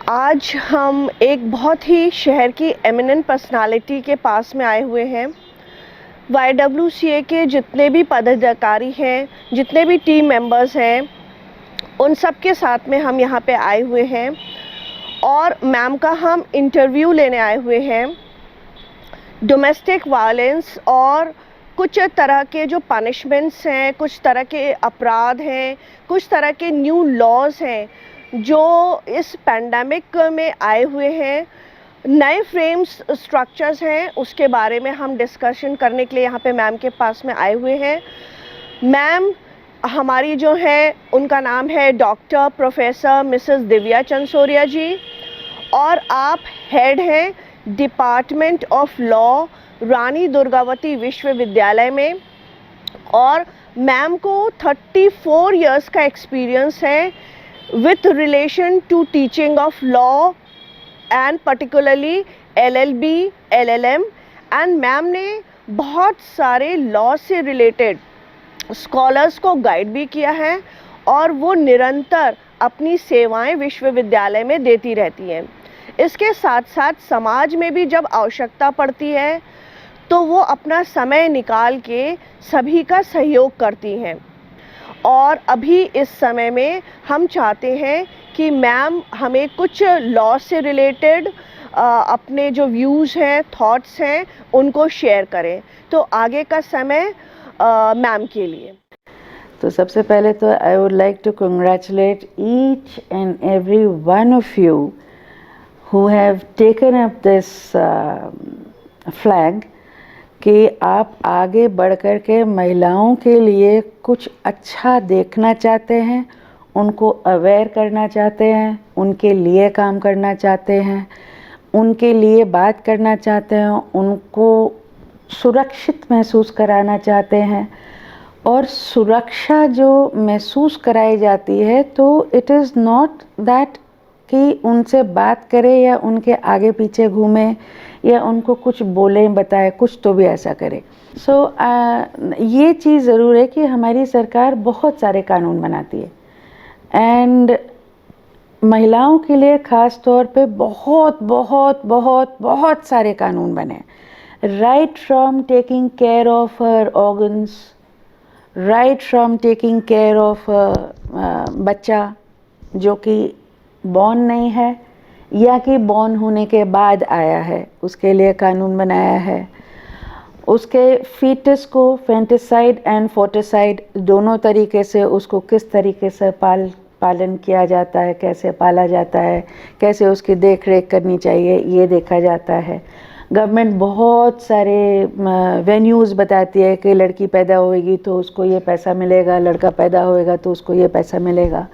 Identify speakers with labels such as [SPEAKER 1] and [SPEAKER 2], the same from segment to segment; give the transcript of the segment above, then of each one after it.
[SPEAKER 1] आज हम एक बहुत ही शहर की एमिनेंट पर्सनालिटी के पास में आए हुए हैं। YWCA के जितने भी पदाधिकारी हैं, जितने भी टीम मेंबर्स हैं, उन सब के साथ में हम यहाँ पे आए हुए हैं और मैम का हम इंटरव्यू लेने आए हुए हैं। डोमेस्टिक वायलेंस और कुछ तरह के जो पनिशमेंट्स हैं, कुछ तरह के अपराध हैं, कुछ तरह के न्यू लॉज हैं जो इस पैंडेमिक में आए हुए हैं, नए फ्रेम्स स्ट्रक्चर्स हैं, उसके बारे में हम डिस्कशन करने के लिए यहाँ पे मैम के पास में आए हुए हैं। मैम हमारी जो है उनका नाम है doctor professor Mrs Divya Chansoria ji और आप हेड हैं department of law Rani Durgavati Vishwavidyalaya में और मैम को 34 इयर्स का एक्सपीरियंस है with relation to teaching of law and particularly LLB, LLM and ma'am ने बहुत सारे लॉ से रिलेटेड स्कॉलर्स को गाइड भी किया है और वो निरंतर अपनी सेवाएं विश्वविद्यालय में देती रहती हैं। इसके साथ साथ समाज में भी जब आवश्यकता पड़ती है तो वो अपना समय निकाल के सभी का सहयोग करती हैं और अभी इस समय में हम चाहते हैं कि मैम हमें कुछ लॉ से रिलेटेड अपने जो व्यूज़ हैं, थॉट्स हैं, उनको शेयर करें। तो आगे का समय मैम के लिए।
[SPEAKER 2] तो सबसे पहले तो I would like to congratulate each and every one of you who have taken up this flag कि आप आगे बढ़ कर के महिलाओं के लिए कुछ अच्छा देखना चाहते हैं, उनको अवेयर करना चाहते हैं, उनके लिए काम करना चाहते हैं, उनके लिए बात करना चाहते हैं, उनको सुरक्षित महसूस कराना चाहते हैं। और सुरक्षा जो महसूस कराई जाती है तो इट इज़ नॉट दैट कि उनसे बात करें या उनके आगे पीछे घूमें या उनको कुछ बोलें बताएं, कुछ तो भी ऐसा करें। ये चीज़ ज़रूर है कि हमारी सरकार बहुत सारे कानून बनाती है एंड महिलाओं के लिए ख़ास तौर पे बहुत बहुत बहुत बहुत सारे कानून बने। Right from taking care of her organs, right from taking care of बच्चा जो कि बॉर्न नहीं है या कि बॉर्न होने के बाद आया है, उसके लिए कानून बनाया है। उसके फीटस को फेंटिसाइड एंड फोर्टिसाइड दोनों तरीके से उसको किस तरीके से पालन किया जाता है, कैसे पाला जाता है, कैसे उसकी देख रेख करनी चाहिए, ये देखा जाता है। गवर्नमेंट बहुत सारे वेन्यूज़ बताती है कि लड़की पैदा होएगी तो उसको ये पैसा मिलेगा, लड़का पैदा होएगा तो उसको ये पैसा मिलेगा,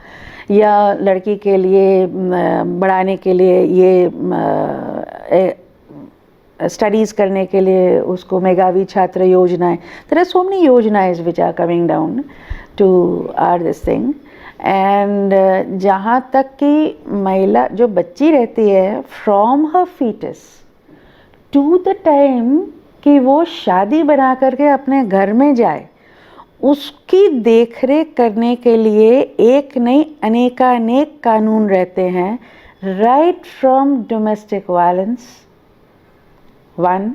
[SPEAKER 2] या लड़की के लिए बढ़ाने के लिए ये स्टडीज़ करने के लिए उसको मेधावी छात्र योजनाएं। देयर आर सो मेनी योजनाएं which are coming down to our this thing and जहाँ तक कि महिला जो बच्ची रहती है from her foetus to the time कि वो शादी बना करके अपने घर में जाए, उसकी देखरेख करने के लिए एक नहीं अनेकानेक कानून रहते हैं। Right from domestic violence one,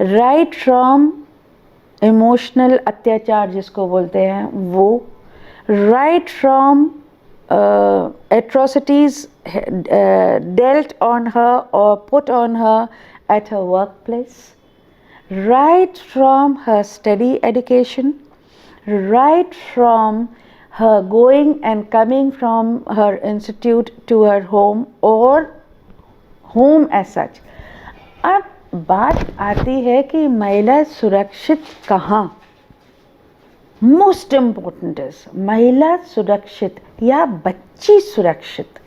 [SPEAKER 2] right from emotional अत्याचार जिसको बोलते हैं वो, right from atrocities dealt on her or put on her at her workplace, right from her study education, right from her going and coming from her institute to her home or home as such। अब बात आती है कि महिला सुरक्षित कहाँ, most important is महिला सुरक्षित या बच्ची सुरक्षित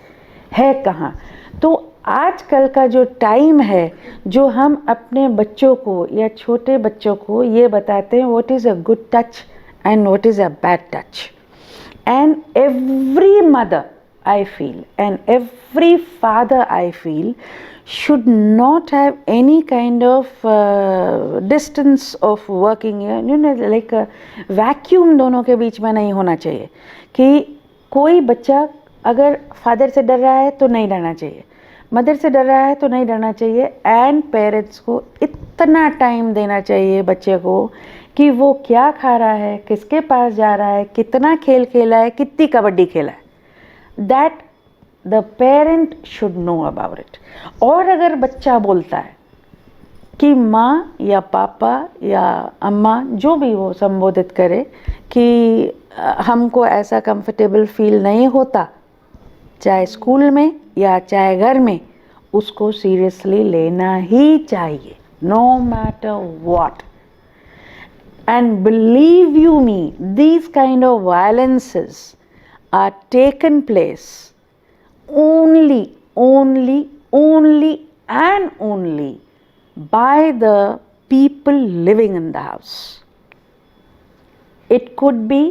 [SPEAKER 2] है कहाँ। तो आजकल का जो टाइम है जो हम अपने बच्चों को या छोटे बच्चों को ये बताते हैं what is a good touch and what is a bad touch, and every mother I feel and every father I feel should not have any kind of distance of working, you know, like a vacuum दोनों के बीच में नहीं होना चाहिए कि कोई बच्चा अगर फादर से डर रहा है तो नहीं डरना चाहिए, मदर से डर रहा है तो नहीं डरना चाहिए, एंड पेरेंट्स को इतना टाइम देना चाहिए बच्चे को कि वो क्या खा रहा है, किसके पास जा रहा है, कितना खेल खेला है, कितनी कबड्डी खेला है, that the parent should know about it. और अगर बच्चा बोलता है कि माँ या पापा या अम्मा, जो भी वो संबोधित करे, कि हमको ऐसा कंफर्टेबल फील नहीं होता, चाहे स्कूल में या चाहे घर में, उसको सीरियसली लेना ही चाहिए, no matter what. And believe you me, these kind of violences are taken place only and only by the people living in the house. It could be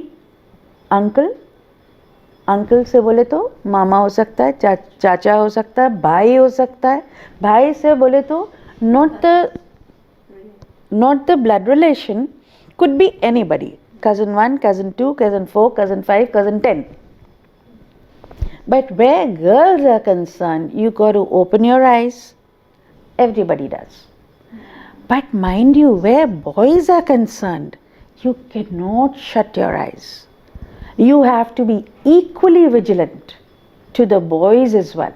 [SPEAKER 2] uncle से बोले तो मामा हो सकता है, चाचा हो सकता है, भाई हो सकता है, भाई से बोले तो not the blood relation, could be anybody, cousin 1, cousin 2, cousin 4, cousin 5, cousin 10. But where girls are concerned, you got to open your eyes. Everybody does. But mind you, where boys are concerned, you cannot shut your eyes. You have to be equally vigilant to the boys as well.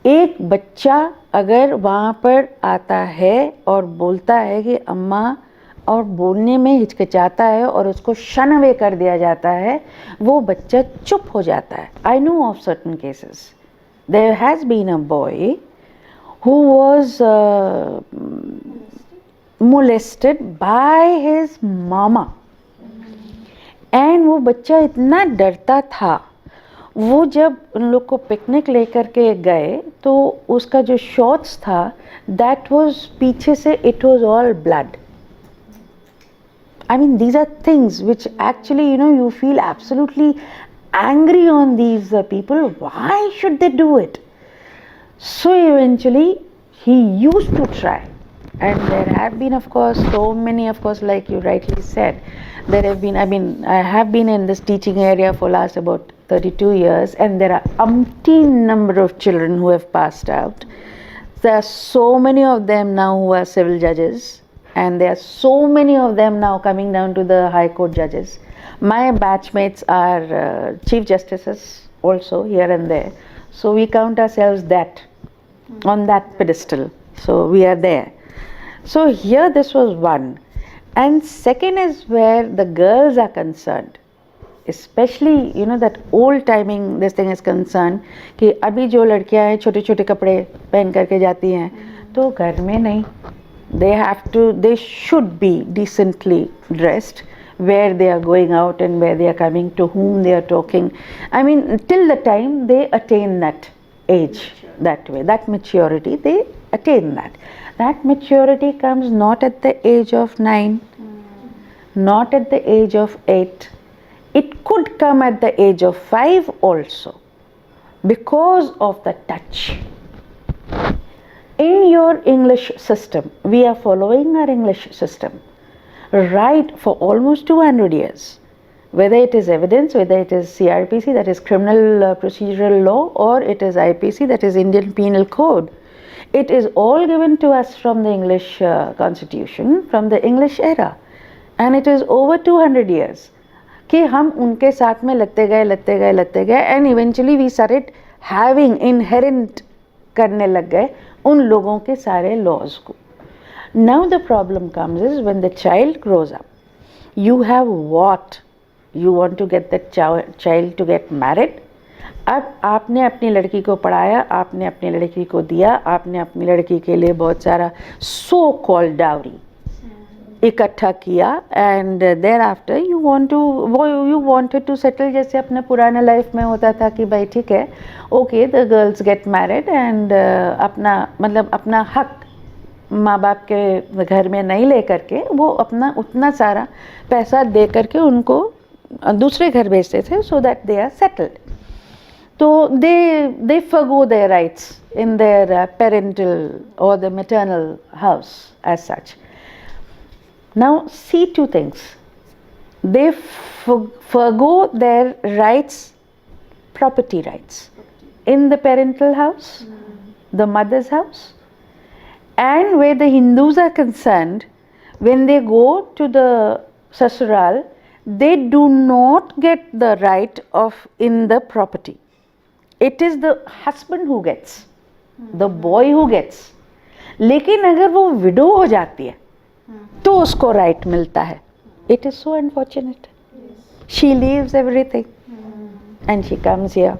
[SPEAKER 2] एक बच्चा अगर वहाँ पर आता है और बोलता है कि अम्मा, और बोलने में हिचकिचाता है और उसको शन अवे कर दिया जाता है, वो बच्चा चुप हो जाता है। I know of certain cases, there has been a boy who was molested by his mama, and वो बच्चा इतना डरता था, वो जब उन लोग को पिकनिक लेकर के गए तो उसका जो शॉर्ट्स था, दैट वाज पीछे से it was all blood. I mean, these are things which actually, you know, you feel absolutely angry on these people. Why should they do it? So eventually he used to try, and there have been, of course, so many, of course, like you rightly said, there have been, I have been in this teaching area for last about 32 years, and there are umpteen number of children who have passed out. There are so many of them now who are civil judges, and there are so many of them now coming down to the High Court judges. My batchmates are Chief Justices also here and there. So we count ourselves that, on that pedestal. So we are there. So here this was one. And second is where the girls are concerned. Especially, you know, that old timing this thing is concerned, कि अभी जो लड़कियां हैं छोटे छोटे कपड़े पहन करके जाती हैं, तो घर में नहीं, they should be decently dressed where they are going out and where they are coming, to whom they are talking. I mean, till the time they attain that age, that way, that maturity, they attain that. That maturity comes not at the age of 9, not at the age of 8. It could come at the age of 5 also, because of the touch. In your English system, we are following our English system, right, for almost 200 years. Whether it is evidence, whether it is CRPC, that is Criminal Procedural Law, or it is IPC, that is Indian Penal Code, it is all given to us from the English Constitution, from the English era, and it is over 200 years. कि हम उनके साथ में लगते गए and eventually we started having inherent करने लग गए उन लोगों के सारे laws को. Now the problem comes is when the child grows up, you have what? You want to get that child to get married. अब आपने अपनी लड़की को पढ़ाया, आपने अपनी लड़की को दिया, आपने अपनी लड़की के लिए बहुत सारा so called dowry इकट्ठा किया, and thereafter you wanted to settle, जैसे अपने पुराने लाइफ में होता था कि भाई ठीक है, okay, the girls get married and अपना मतलब अपना हक माँ बाप के घर में नहीं ले करके वो अपना उतना सारा पैसा दे करके उनको दूसरे घर भेजते थे, so that they are settled. So they forgo their rights in their parental or the maternal house as such. Now see two things. They forgo their rights, property rights, in the parental house, the mother's house. And where the Hindus are concerned, when they go to the sasural, they do not get the right of in the property. It is the husband who gets, the boy who gets. लेकिन अगर वो window हो जाती है तो उसको right मिलता है. It is so unfortunate. She leaves everything and she comes here.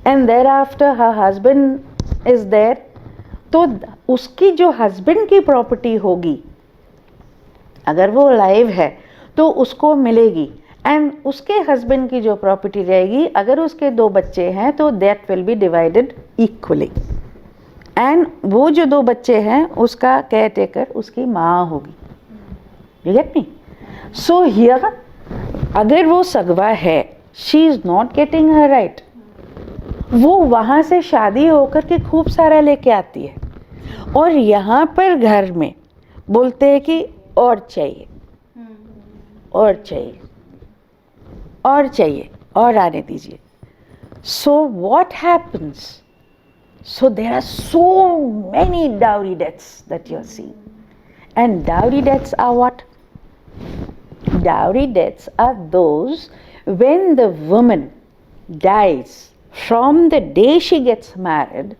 [SPEAKER 2] And thereafter her husband is there. तो उसकी जो हस्बैंड की प्रॉपर्टी होगी, अगर वो लाइव है तो उसको मिलेगी. एंड उसके हस्बैंड की जो प्रॉपर्टी रहेगी, अगर उसके 2 बच्चे हैं तो that will be divided equally. And वो जो 2 बच्चे हैं उसका केयर टेकर उसकी माँ होगी. You get me? So here अगर वो सगवा है, she is not getting her right. वो वहाँ से शादी होकर के खूब सारा लेके आती है और यहाँ पर घर में बोलते हैं कि और चाहिए और चाहिए और चाहिए और आने दीजिए. So what happens? So there are so many dowry deaths that you are seeing. And dowry deaths are what? Dowry deaths are those when the woman dies from the day she gets married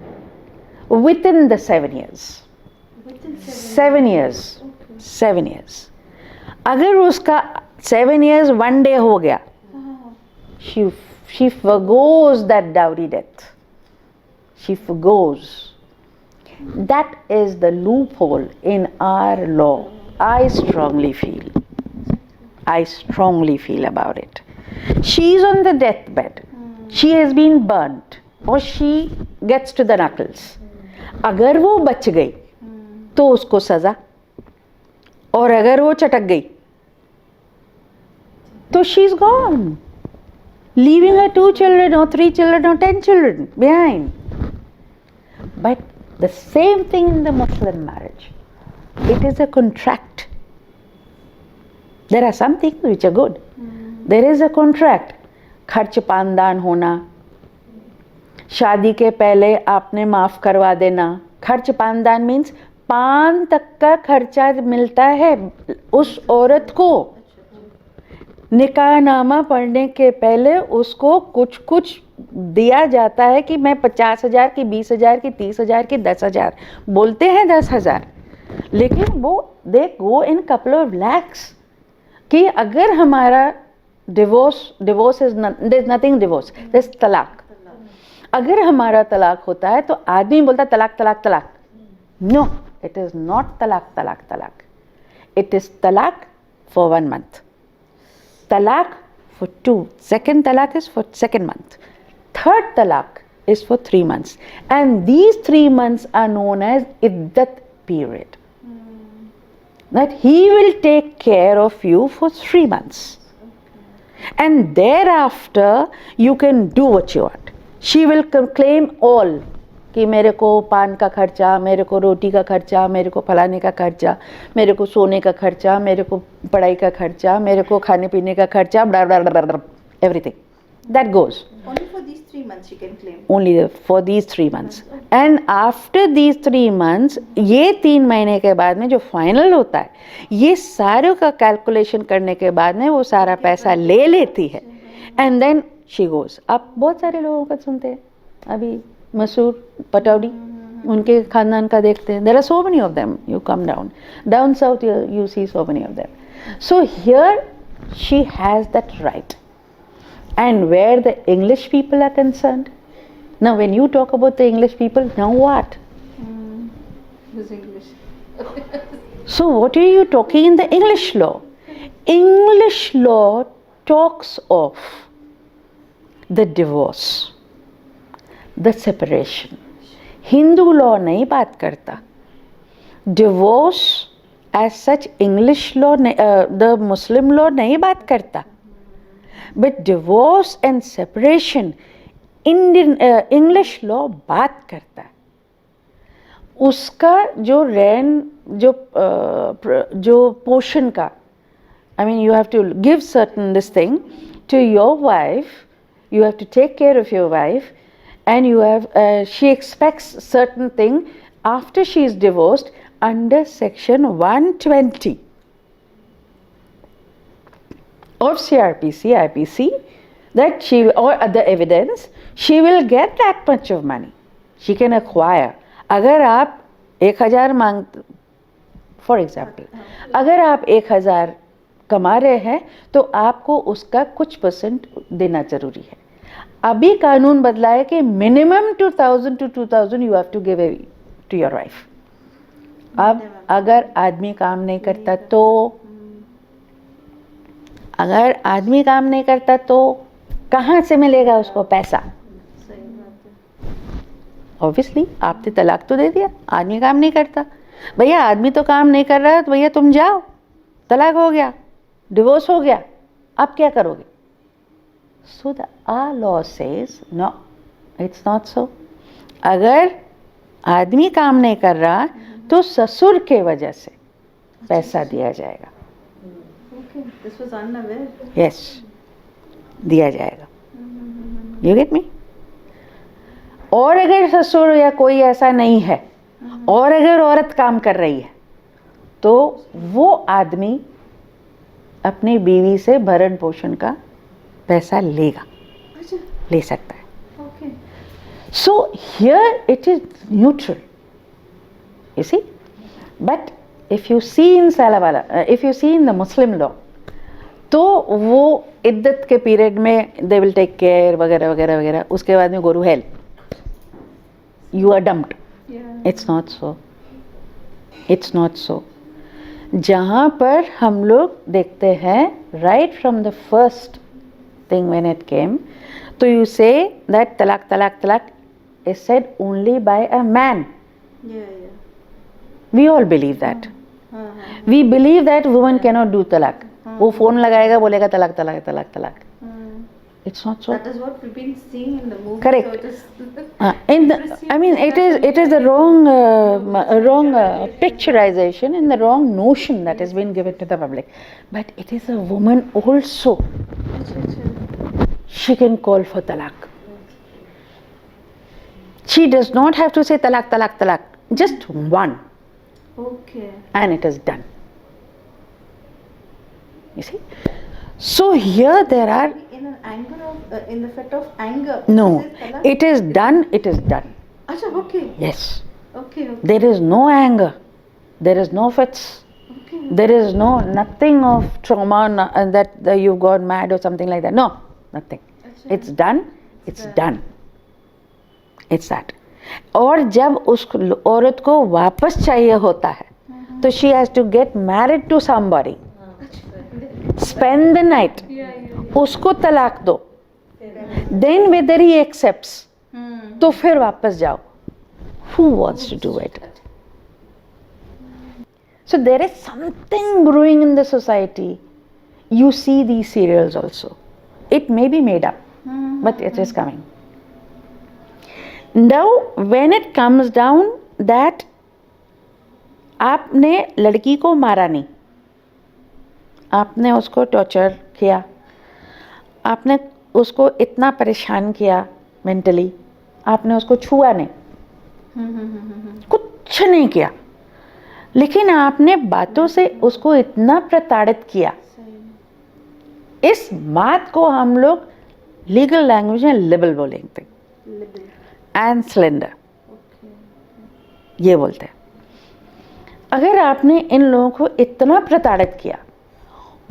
[SPEAKER 2] within the 7 years.
[SPEAKER 3] Within
[SPEAKER 2] 7 years. 7 years. अगर उसका 7 years 1 day हो गया, she forgoes that dowry death. She forgoes. That is the loophole in our law. I strongly feel about it. She is on the deathbed. She has been burnt or she gets to the knuckles. अगर वो बच गई तो उसको सजा, और अगर वो चटक गई तो she is gone, leaving her 2 children or 3 children or 10 children behind. But the same thing in the Muslim marriage. It is a contract. There are some things which are good. There is a contract. खर्च पानदान होना, शादी के पहले आपने माफ करवा देना. खर्च पानदान मीन्स पान तक का खर्चा मिलता है उस औरत को. निकाहनामा पढ़ने के पहले उसको कुछ कुछ दिया जाता है कि मैं 50,000 की, 20,000 की, 30,000 की, 10,000 बोलते हैं 10,000, लेकिन वो दे गो इन कपल ऑफ लैक्स. कि अगर हमारा divorce is nothing, divorce this तलाक. अगर हमारा तलाक होता है तो आदमी बोलता तलाक तलाक तलाक. नो, इट इज नॉट तलाक तलाक तलाक. इट इज तलाक for 1 month. Talaq for 2. Second talaq is for 2nd month. Third talaq is for 3 months. And these 3 months are known as iddat period. That he will take care of you for 3 months. And thereafter you can do what you want. She will claim all. कि मेरे को पान का खर्चा, मेरे को रोटी का खर्चा, मेरे को फलाने का खर्चा, मेरे को सोने का खर्चा, मेरे को पढ़ाई का खर्चा, मेरे को खाने पीने का खर्चा, blah, blah, blah, blah, everything. That goes.
[SPEAKER 3] Only for these 3 months she can claim.
[SPEAKER 2] Only for these 3 months. And after these 3 months, ये 3 महीने के बाद में जो फाइनल होता है, ये सारों का कैलकुलेशन करने के बाद में वो सारा पैसा ले लेती है. And then she goes. आप बहुत सारे लोगों का सुनते हैं, अभी मसूर पटौड़ी, उनके खानदान का देखते हैं. There are so many of them. You come down south, you see so many of them. So here she has that right. And where the English people are concerned, now when you talk about the English people, now what?
[SPEAKER 3] Who's English?
[SPEAKER 2] So what are you talking in the English law? English law talks of the divorce, the separation. Hindu law नहीं बात करता. Divorce as such English law, the Muslim law नहीं बात करता. But divorce and separation Indian English law बात करता है. उसका जो जो पोषण का, I mean you have to give certain this thing to your wife, you have to take care of your wife, and you have she expects certain thing after she is divorced under section 120 of CRPC, IPC, that she or other evidence, she will get that much of money. She can acquire. अगर आप 1000 मांग, for example, अगर आप 1000 कमा रहे हैं तो आपको उसका कुछ % देना जरूरी है. अभी कानून बदला है कि minimum 2000 to 2000 you have to give to your wife. अब अगर आदमी काम नहीं करता तो, अगर आदमी काम नहीं करता तो कहाँ से मिलेगा उसको पैसा?
[SPEAKER 3] सही बात है.
[SPEAKER 2] ऑब्वियसली आपने तलाक तो दे दिया, आदमी काम नहीं करता. भैया आदमी तो काम नहीं कर रहा, तो भैया तुम जाओ, तलाक हो गया, डिवोर्स हो गया, अब क्या करोगे? So the law says no, it's not so. अगर आदमी काम नहीं कर रहा तो ससुर के वजह से पैसा दिया जाएगा.
[SPEAKER 3] Okay, this was unaware.
[SPEAKER 2] Yes, दिया जाएगा. You get me? और अगर ससुर या कोई ऐसा नहीं है और अगर औरत काम कर रही है तो वो आदमी अपनी बीवी से भरण पोषण का पैसा लेगा,
[SPEAKER 3] अच्छा,
[SPEAKER 2] ले सकता है.
[SPEAKER 3] okay.
[SPEAKER 2] So here it is neutral, you see. But if you see in Salawala, if you see in the Muslim law, तो वो इद्दत के पीरियड में they will take care वगैरह वगैरह वगैरह, उसके बाद में go to hell, you are dumped.
[SPEAKER 3] Yeah.
[SPEAKER 2] It's not so. It's not so. जहाँ पर हम लोग देखते हैं right from the first thing when it came, तो you say that talaq talaq talaq is said only by a man.
[SPEAKER 3] Yeah, yeah.
[SPEAKER 2] We all believe that.
[SPEAKER 3] हाँ.
[SPEAKER 2] We believe that woman cannot do talaq. वो phone लगाएगा बोलेगा तलाक तलाक तलाक तलाक. It's not so.
[SPEAKER 3] That is what we've been seeing in the movie.
[SPEAKER 2] Correct.
[SPEAKER 3] So it is
[SPEAKER 2] In the, I mean, it is the wrong picturization and the wrong notion that has been given to the public. But it is a woman also. She can call for talaq. She does not have to say talaq talaq talaq. Just one,
[SPEAKER 3] Okay.
[SPEAKER 2] and it is done. You see. So here there are.
[SPEAKER 3] In an anger of, in the fit of anger.
[SPEAKER 2] No,
[SPEAKER 3] Is it talaq?
[SPEAKER 2] it is done, it is done.
[SPEAKER 3] Acha, okay.
[SPEAKER 2] Yes.
[SPEAKER 3] Okay, okay.
[SPEAKER 2] There is no anger. There is no fits.
[SPEAKER 3] Okay.
[SPEAKER 2] There is nothing of trauma and that you've gone mad or something like that. No, nothing.
[SPEAKER 3] Acha.
[SPEAKER 2] It's done, it's done. It's that. और जब उस औरत को वापस चाहिए होता है तो she has to get married to somebody. Spend the night. उसको तलाक दो. Then whether he accepts, तो फिर वापस जाओ. Who wants to do it? So there is something brewing in the society. You see these serials also. It may be made up, but it is coming. Now when it comes down that आपने लड़की को मारा नहीं, आपने उसको torture किया, आपने उसको इतना परेशान किया मेंटली, आपने उसको छुआ नहीं, कुछ नहीं किया, लेकिन आपने बातों से उसको इतना प्रताड़ित किया. इस बात को हम लोग लीगल लैंग्वेज में लिबल बोलेंगे एंड स्लेंडर, ये बोलते हैं. अगर आपने इन लोगों को इतना प्रताड़ित किया,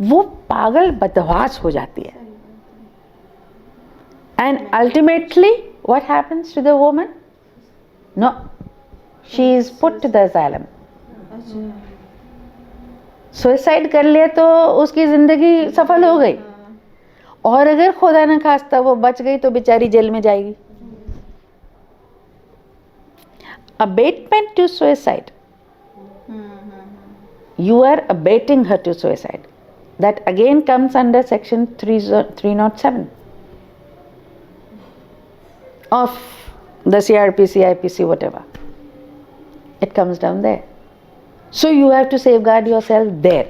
[SPEAKER 2] वो पागल बदहवास हो जाती है. And ultimately what happens to the woman? No, she is put to the asylum. Suicide कर लिया तो उसकी जिंदगी सफल हो गई, और अगर खुदा न खास्ता वो बच गई तो बेचारी जेल में जाएगी. Abatement to suicide. You are abating her to suicide. That again comes under section 307 of the CRPC, IPC, whatever. It comes down there. So you have to safeguard yourself there.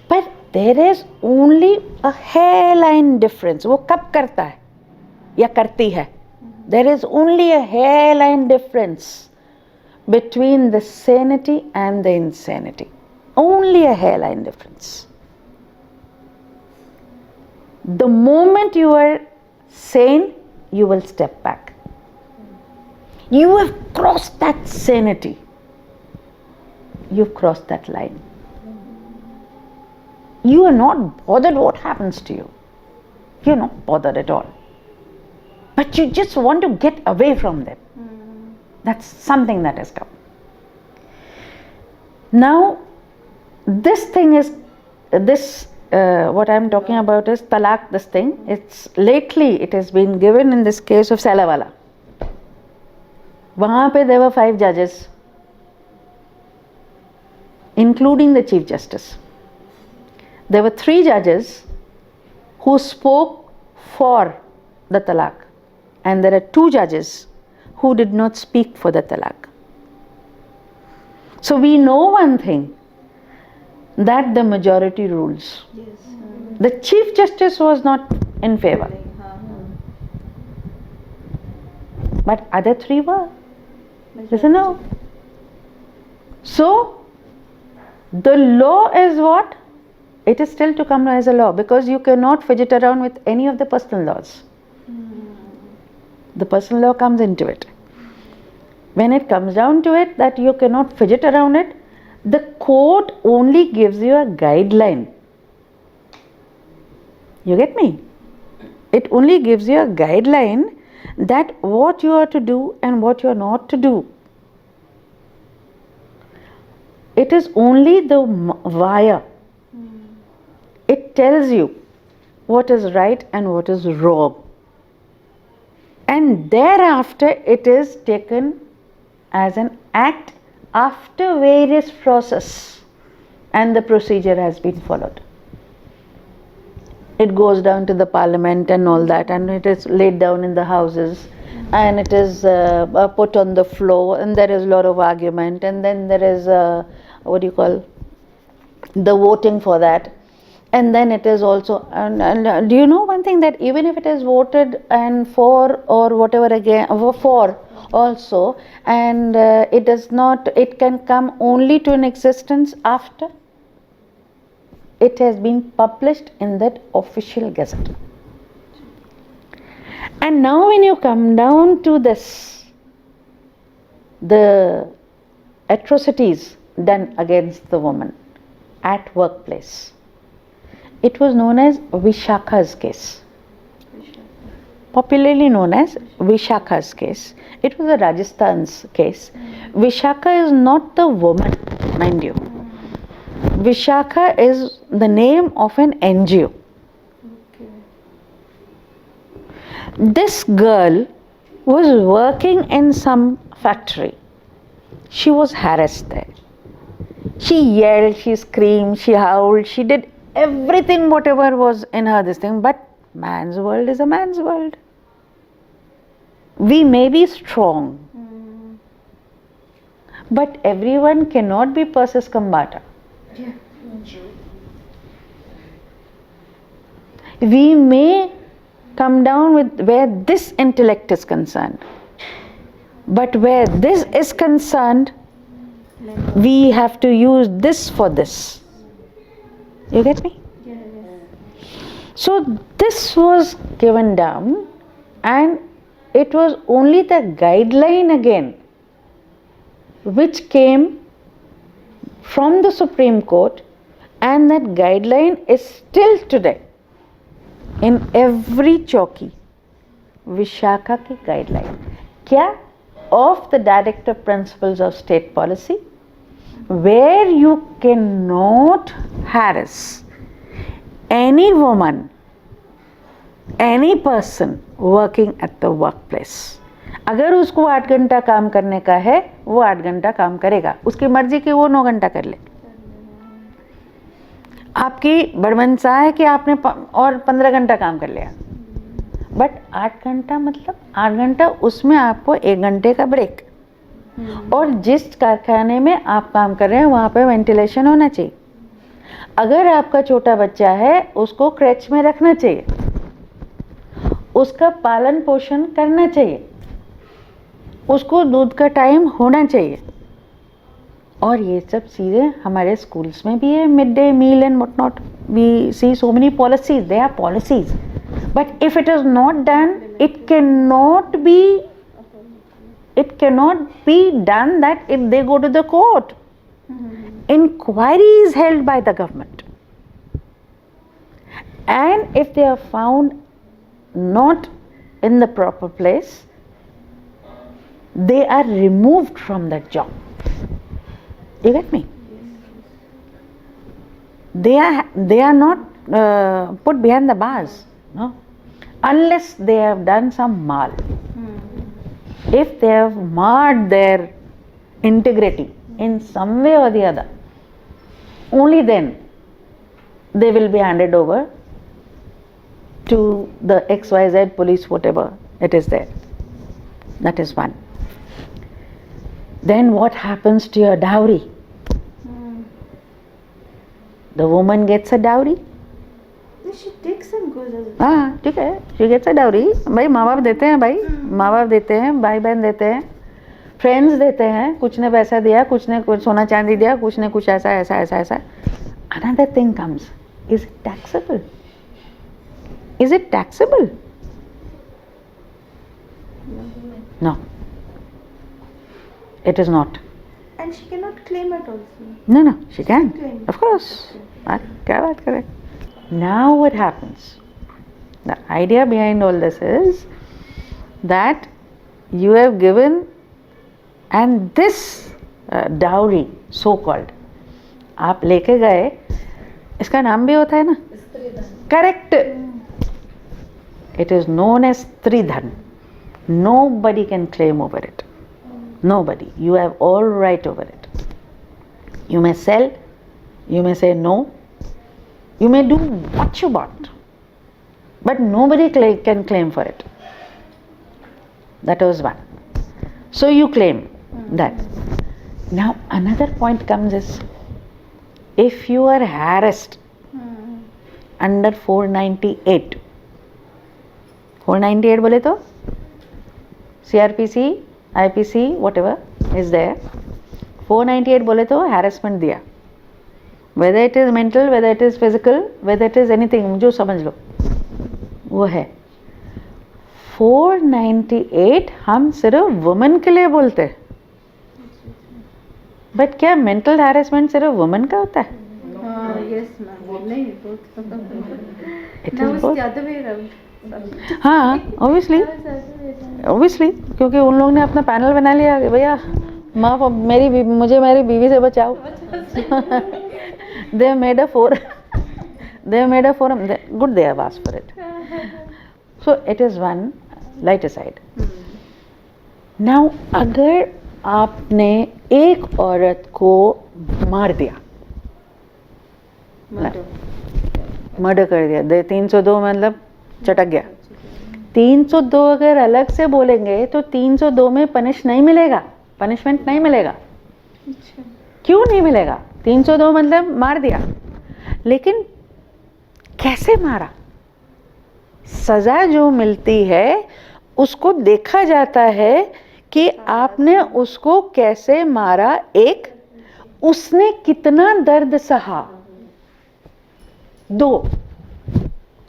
[SPEAKER 2] But there is only a hairline difference. वो कब करता है या करती है? There is only a hairline difference between the sanity and the insanity. Only a hairline difference. The moment you are sane, you will step back. You have crossed that sanity. You've crossed that line. You are not bothered what happens to you. You're not bothered at all. But you just want to get away from them. That's something that has come. Now, this thing is, what I'm talking about is talaq, this thing. It has been given in this case of Salawala. Wahan pe there were 5 judges, including the Chief Justice. There were 3 judges who spoke for the talaq, and there are 2 judges who did not speak for the talaq. So we know one thing, that the majority rules.
[SPEAKER 3] Yes.
[SPEAKER 2] The Chief Justice was not in favor, but other 3 were. Yes or no? So the law is what? It is still to come as a law, because you cannot fidget around with any of the personal laws. The personal law comes into it. When it comes down to it that you cannot fidget around it, the court only gives you a guideline. You get me? It only gives you a guideline that what you are to do and what you are not to do. It is only the wire. It tells you what is right and what is wrong. And thereafter it is taken as an act after various process, and the procedure has been followed. It goes down to the parliament and all that, and it is laid down in the houses, and it is put on the floor, and there is a lot of argument, and then there is the voting for that. And then it is also, and do you know one thing, that even if it is voted and for or whatever again, for also, and it can come only to an existence after it has been published in that official gazette. And now when you come down to this, the atrocities done against the woman at workplace, it was known as Vishakha's case, popularly known as Vishakha's case. It was a Rajasthan's case. Vishakha is not the woman, mind you. Vishakha is the name of an NGO. This girl was working in some factory. She was harassed there. She yelled, she screamed, she howled, she did everything whatever was in her this thing, but man's world is a man's world. We may be strong, but everyone cannot be persis combata. We may come down with where this intellect is concerned, but where this is concerned, we have to use this for this. You get me? So this was given down, and it was only the guideline again which came from the Supreme Court, and that guideline is still today in every chowki. Vishakha ki guideline. Kya? Of the directive principles of state policy, where you cannot harass any woman, any person working at the workplace. अगर उसको 8 घंटा काम करने का है, वो 8 घंटा काम करेगा, उसकी मर्जी की वो 9 घंटा कर ले। आपकी बड़मनसा है कि आपने और 15 घंटा काम कर लिया, बट 8 घंटा मतलब 8 घंटा, उसमें आपको 1 घंटे का ब्रेक। और जिस कारखाने में आप काम कर रहे हैं वहाँ पे वेंटिलेशन होना चाहिए। अगर आपका छोटा बच्चा है, उसको क्रैच में रखना चाहिए, उसका पालन पोषण करना चाहिए। उसको दूध का टाइम होना चाहिए। और ये सब चीज़ें हमारे स्कूल्स में भी है, mid day meal and what not, we see so many policies, they are policies, but if it is not done, it cannot be done that if they go to the court. Inquiry is held by the government, and if they are found not in the proper place, they are removed from that job. You get me? They are not put behind the bars, no, unless they have done some mal. If they have marred their integrity in some way or the other, only then they will be handed over to the XYZ police, whatever it is there. That is one. Then what happens to your dowry? The woman gets a dowry.
[SPEAKER 3] She takes some goods as well.
[SPEAKER 2] हाँ ठीक है, she gets a dowry. भाई माँ बाप देते हैं, भाई माँ बाप देते हैं, भाई बहन देते हैं, फ्रेंड्स देते हैं, कुछ ने पैसा दिया, कुछ ने कुछ सोना चांदी दिया, कुछ ने कुछ ऐसा ऐसा ऐसा ऐसा. Another thing comes. Is it taxable? Is it taxable? No. It is not.
[SPEAKER 3] And she cannot claim it also.
[SPEAKER 2] No, she can.
[SPEAKER 3] Claim.
[SPEAKER 2] Of course. क्या बात करें? Now what happens? The idea behind all this is that you have given, and this dowry so called आप लेके गए, इसका नाम भी होता है ना? Correct. It is known as Stridhan. Nobody can claim over it. Nobody. You have all right over it. You may sell, you may say no, you may do what you want, but nobody can claim for it. That was one. So you claim that. Now another point comes is, if you are harassed under 498, 498 बोले तो CRPC, IPC, whatever is there, 498 बोले तो harassment दिया, whether it is mental, whether it is physical, whether it is anything, जो समझ लो वो है. 498 हम सिर्फ वुमेन के लिए बोलते हैं, बट क्या मेंटल हैरेसमेंट सिर्फ वुमेन का होता है?
[SPEAKER 3] Yes, ma'am. नहीं, both.
[SPEAKER 2] It
[SPEAKER 3] Now
[SPEAKER 2] is
[SPEAKER 3] it's
[SPEAKER 2] both.
[SPEAKER 3] the other way around.
[SPEAKER 2] हाँ, ऑब्वियसली क्योंकि उन लोगों ने अपना पैनल बना लिया कि भैया माँ मुझे मेरी बीवी से बचाओ. They have made a forum. Good, they have asked for it. So it is one lighter side. Now अगर आपने एक औरत को मार दिया, मर्डर कर दिया, 302 मतलब चटक गया. 302 अगर अलग से बोलेंगे तो 302 में पनिशमेंट नहीं मिलेगा. क्यों नहीं मिलेगा? 302 मतलब मार दिया, लेकिन कैसे मारा? सजा जो मिलती है उसको देखा जाता है कि आपने उसको कैसे मारा, एक उसने कितना दर्द सहा. 2,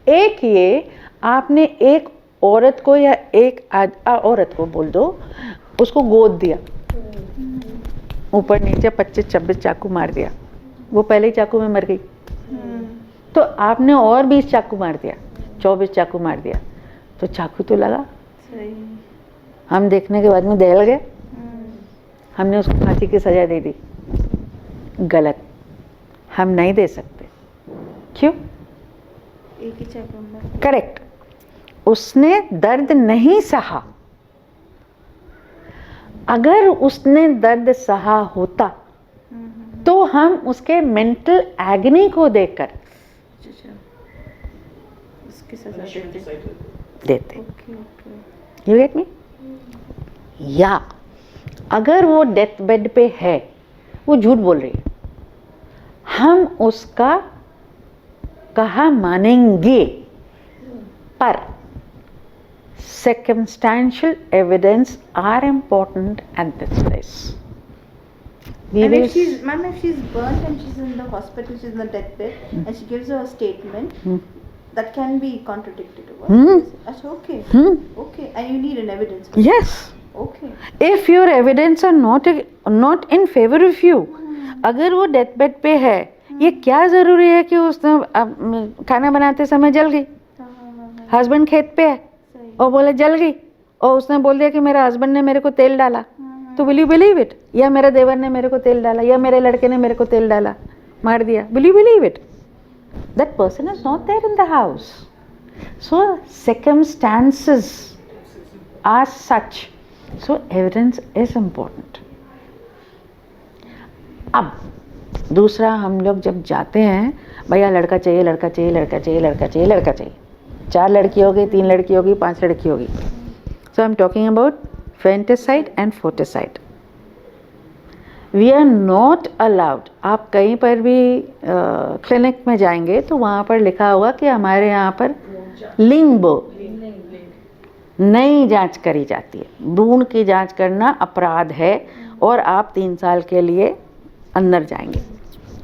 [SPEAKER 2] एक ये आपने एक औरत को या एक औरत को बोल दो, उसको गोद दिया, ऊपर नीचे 25-26 चाकू मार दिया, वो पहले ही चाकू में मर गई. तो आपने और 20 चाकू मार दिया, 24 चाकू मार दिया, तो चाकू तो लगा. हम देखने के बाद में दहल गए, हमने उसको फांसी की सजा दे दी. गलत, हम नहीं दे सकते. क्यों?
[SPEAKER 3] एक ही चाकू.
[SPEAKER 2] करेक्ट. उसने दर्द नहीं सहा. अगर उसने दर्द सहा होता तो हम उसके मेंटल एग्नी को देखकर
[SPEAKER 3] उसकी सजा
[SPEAKER 2] देते. You get me? या अगर वो डेथ बेड पे है, वो झूठ बोल रही है, हम उसका कहा मानेंगे, पर circumstantial evidence are important at this place. We
[SPEAKER 3] And
[SPEAKER 2] will
[SPEAKER 3] if she's, ma'am, if she's burnt and she's in the hospital, she's in the deathbed, and she gives her a statement, that can be contradicted. That's okay. Okay, and you need an evidence. for
[SPEAKER 2] yes.
[SPEAKER 3] that. Okay.
[SPEAKER 2] If your evidence are not in favor of you, अगर वो death bed पे है, ये क्या जरूरी है कि उसने खाना बनाते समय जल गई, हस्बैंड खेत पे है
[SPEAKER 3] सही.
[SPEAKER 2] और बोले जल गई, और उसने बोल दिया कि मेरा हस्बैंड ने मेरे को तेल डाला, तो विल यू बिलीव इट? या मेरे देवर ने मेरे को तेल डाला, या मेरे लड़के ने मेरे को तेल डाला, मार दिया, will you believe it? That person is not there in the house. So circumstances are such. So evidence is important. अब दूसरा, हम लोग जब जाते हैं, भैया लड़का चाहिए, लड़का चाहिए, लड़का चाहिए, लड़का चाहिए, लड़का चाहिए, 4 लड़की हो गई, 3 लड़की हो गई, 5 लड़की हो गई. So I'm talking about fanticide and foticide. We are not allowed. आप कहीं पर भी क्लिनिक में जाएंगे तो वहाँ पर लिखा होगा कि हमारे यहाँ पर लिंग नहीं जांच करी जाती है. भ्रूण की जांच करना अपराध है और आप 3 साल के लिए अंदर जाएंगे,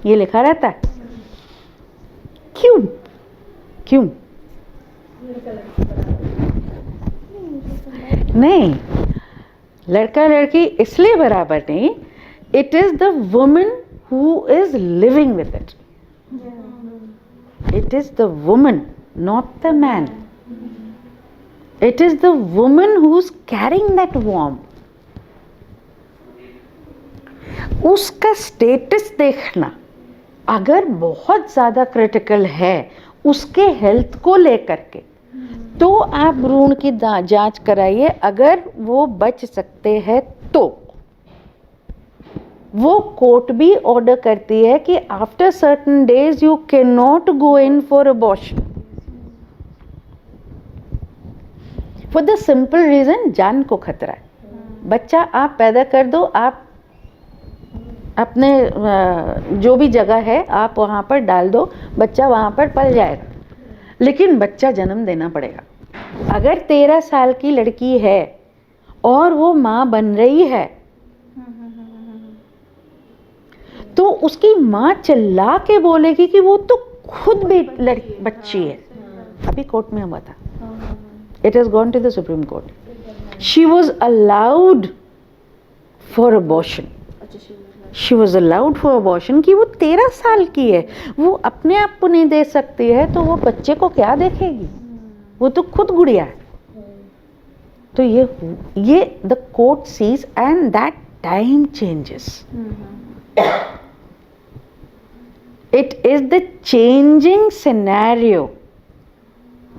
[SPEAKER 2] ये लिखा रहता है. क्यों? क्यों नहीं? लड़का लड़की इसलिए बराबर नहीं. It is the woman who is living with it. It is the woman, not the man. It is the woman who's carrying that womb. उसका स्टेटस देखना, अगर बहुत ज़्यादा क्रिटिकल है उसके हेल्थ को लेकर के, तो आप भ्रूण की जांच कराइए. अगर वो बच सकते हैं तो वो कोर्ट भी ऑर्डर करती है कि after certain days you can not go in for abortion. For the simple reason, जान को खतरा है. बच्चा आप पैदा कर दो, आप अपने जो भी जगह है आप वहाँ पर डाल दो, बच्चा वहाँ पर पल जाएगा, लेकिन बच्चा जन्म देना पड़ेगा. अगर 13 साल की लड़की है और वो माँ बन रही है, तो उसकी माँ चिल्ला के बोलेगी कि वो तो खुद भी बच्ची है. अभी कोर्ट में हुआ था. It has gone to the Supreme Court. She was allowed for abortion. She was allowed for abortion कि वो 13 साल की है, वो अपने आप को नहीं दे सकती है, तो वो बच्चे को क्या देखेगी? वो तो खुद गुड़िया है. तो ये the court sees and that time changes. It is the changing scenario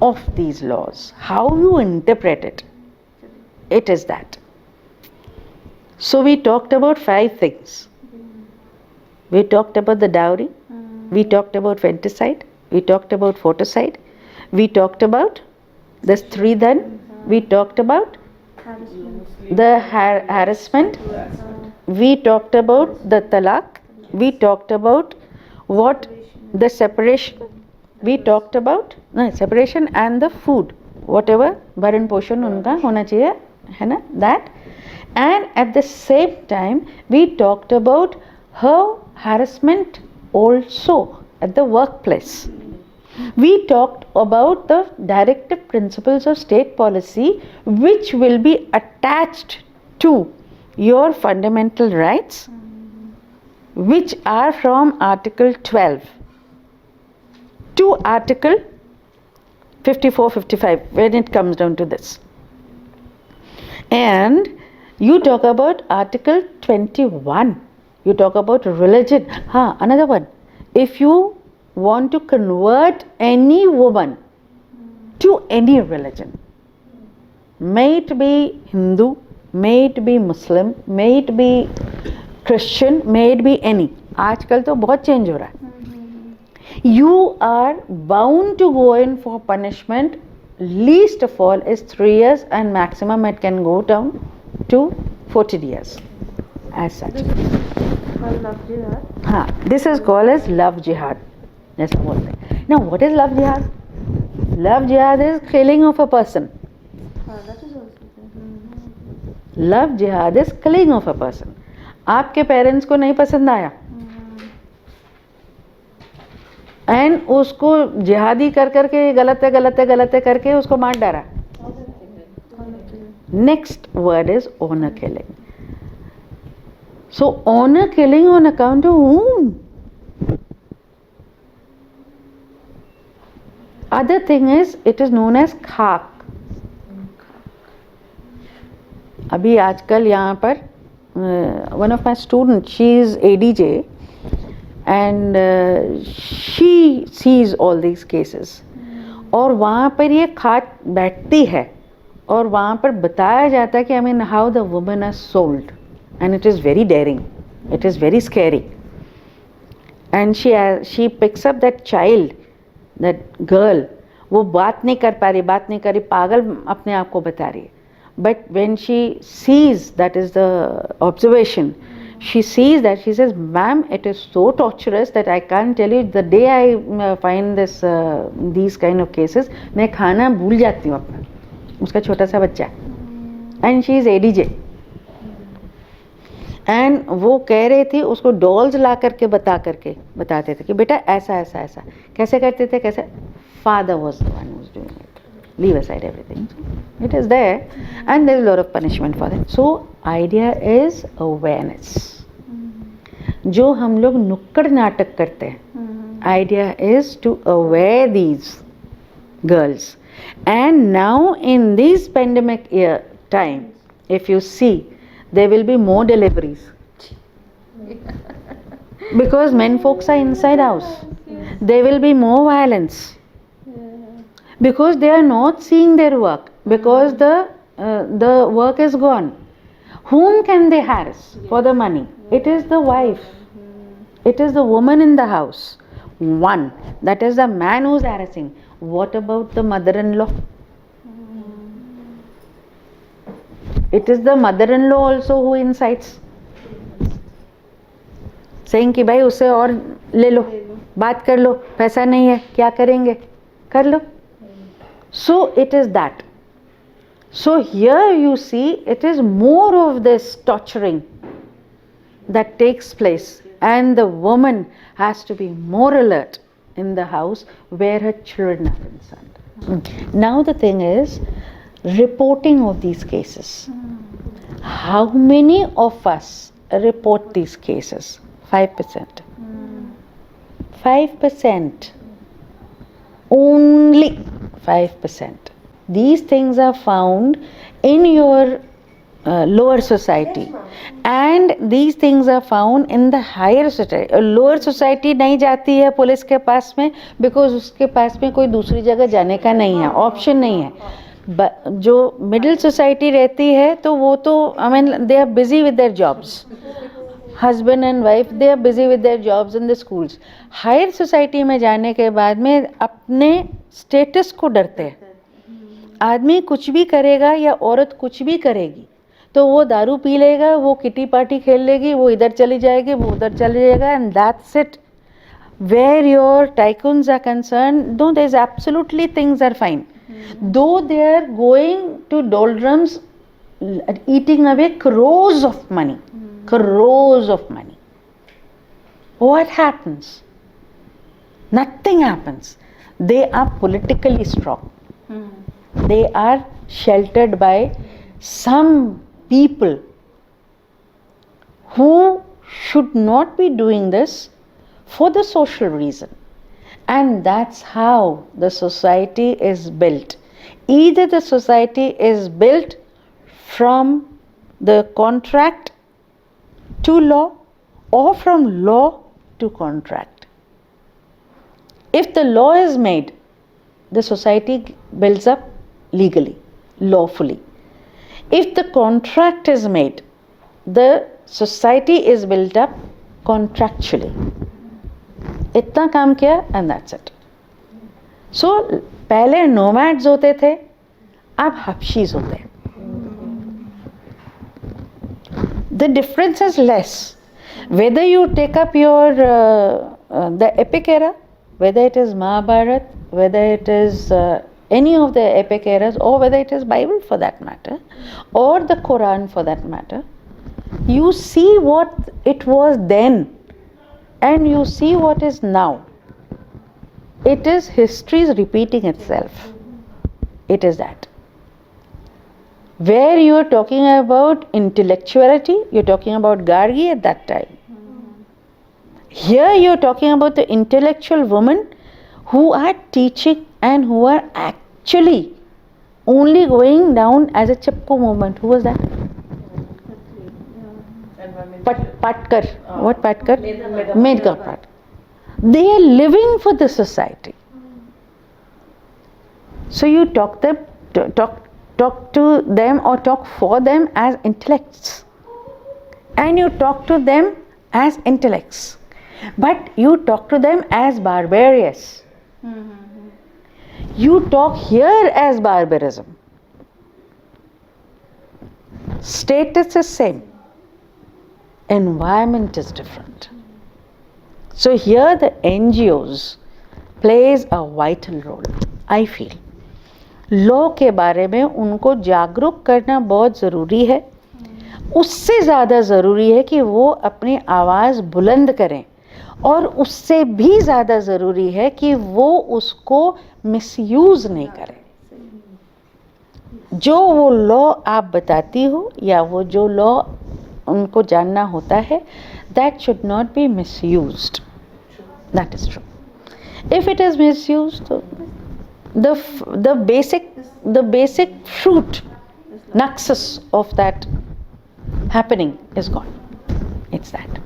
[SPEAKER 2] of these laws, how you interpret it. It is that. So we talked about 5 things. We talked about the dowry, we talked about fanticide, we talked about foticide, we talked about the Stridhan, we talked about the harassment, we talked about the talaq, we talked about what the separation, we talked about separation and the food, whatever भरण पोषण उनका होना चाहिए, है ना, that. And at the same time we talked about her harassment also at the workplace. We talked about the directive principles of state policy which will be attached to your fundamental rights, which are from Article 12 to Article 54-55 when it comes down to this. And you talk about Article 21, you talk about religion. Another one, if you want to convert any woman to any religion, may it be Hindu, may it be Muslim, may it be Christian, may it be any, आजकल तो बहुत change हो रहा है. You are bound to go in for punishment. Least of all is 3 years and maximum it can go down to 14 years as such. This is called as love jihad. जैसा बोलते हैं. Now what is love jihad? Love jihad is killing of a person.
[SPEAKER 3] That is also there.
[SPEAKER 2] Love जिहाद is killing of a person. आपके parents को नहीं पसंद आया and उसको जिहादी कर करके गलत है गलत है गलत है करके उसको मार डाला. Next word is honour killing. So honour killing on account of whom? Other thing is it is known as खाक. अभी आजकल यहाँ पर one of my students, she is ADJ and she sees all these cases. और वहाँ पर ये खाक बैठती है और वहाँ पर बताया जाता है कि I mean how the women are sold and it is very daring, it is very scary. And she picks up that child, that girl. वो बात नहीं कर पा रही, बात नहीं कर रही, पागल अपने आप को बता रही है. But when she sees, that is the observation, she sees that, she says, ma'am, it is so torturous that I can't tell you. The day I find these kind of cases, मैं खाना भूल जाती हूँ अपना. उसका छोटा सा बच्चा है and she is ADJ. And वो कह रही थी उसको डॉल्स ला करके बताते थे कि बेटा ऐसा ऐसा ऐसा. कैसे करते थे, कैसे? Father was the one who was doing it. Leave aside everything. It is there and there is lot of punishment for that. So idea is awareness. जो हम लोग नुक्कड़ नाटक करते हैं, idea is to aware these girls. And now in this pandemic time, if you see, there will be more deliveries because men folks are inside house. There will be more violence because they are not seeing their work, because the work is gone. Whom can they harass for the money? It is the wife, it is the woman in the house. One, that is the man who is harassing. What about the mother-in-law? It is the mother-in-law also who incites, saying कि भाई उससे और ले लो, बात कर लो, पैसा नहीं है, क्या करेंगे, कर लो. So it is that. So here you see it is more of this torturing that takes place, and the woman has to be more alert in the house where her children are concerned. Now the thing is, reporting of these cases. How many of us report these cases? 5%. 5%. Only 5%. These things are found in your lower society, and these things are found in the higher society. Lower society नहीं जाती है police के पास में because उसके पास में कोई दूसरी जगह जाने का नहीं है, ऑप्शन नहीं है. जो मिडिल सोसाइटी रहती है तो वो तो I mean they are busy with their jobs. Husband and wife, they are busy with their jobs in the schools. Higher society में जाने के बाद में अपने स्टेटस को डरते हैं. आदमी कुछ भी करेगा या औरत कुछ भी करेगी तो वो दारू पी लेगा, वो किटी पार्टी खेल लेगी, वो इधर चली जाएगी, वो उधर चले जाएगा, and that's it. Where your tycoons are concerned, no, there's absolutely things are fine. Though they are going to doldrums, eating away crores of money, crores of money. What happens? Nothing happens. They are politically strong. They are sheltered by some people who should not be doing this for the social reason. And that's how the society is built. Either the society is built from the contract to law or from law to contract. If the law is made, the society builds up legally, lawfully. If the contract is made, the society is built up contractually. इतना काम किया and that's it. So पहले nomads होते थे, अब हबशीज होते हैं. The difference is less. Whether you take up your the epic era, whether it is Mahabharata, whether it is any of the epic eras, or whether it is Bible for that matter, or the Quran for that matter, you see what it was then and you see what is now. It is history is repeating itself. It is that. Where you are talking about intellectuality, you're talking about Gargi at that time. Here you're talking about the intellectual women who are teaching and who are actually only going down as a Chipko movement. Who was that? Patkar. What Patkar? Medgar Patkar. They are living for the society. So you talk to them or talk for them as intellects, and you talk to them as intellects, but you talk to them as barbarous. You talk here as barbarism. Status is same. Environment is different. So here the NGOs plays a vital role, I feel. Law के बारे में उनको जागरूक करना बहुत ज़रूरी है. उससे ज़्यादा ज़रूरी है कि वो अपनी आवाज़ बुलंद करें, और उससे भी ज़्यादा ज़रूरी है कि वो उसको मिसयूज़ नहीं करें. जो वो लॉ आप बताती हो या वो जो लॉ उनको जानना होता है, that should not be misused. That is true. If it is misused, the basic fruit, nexus of that happening is gone. It's that.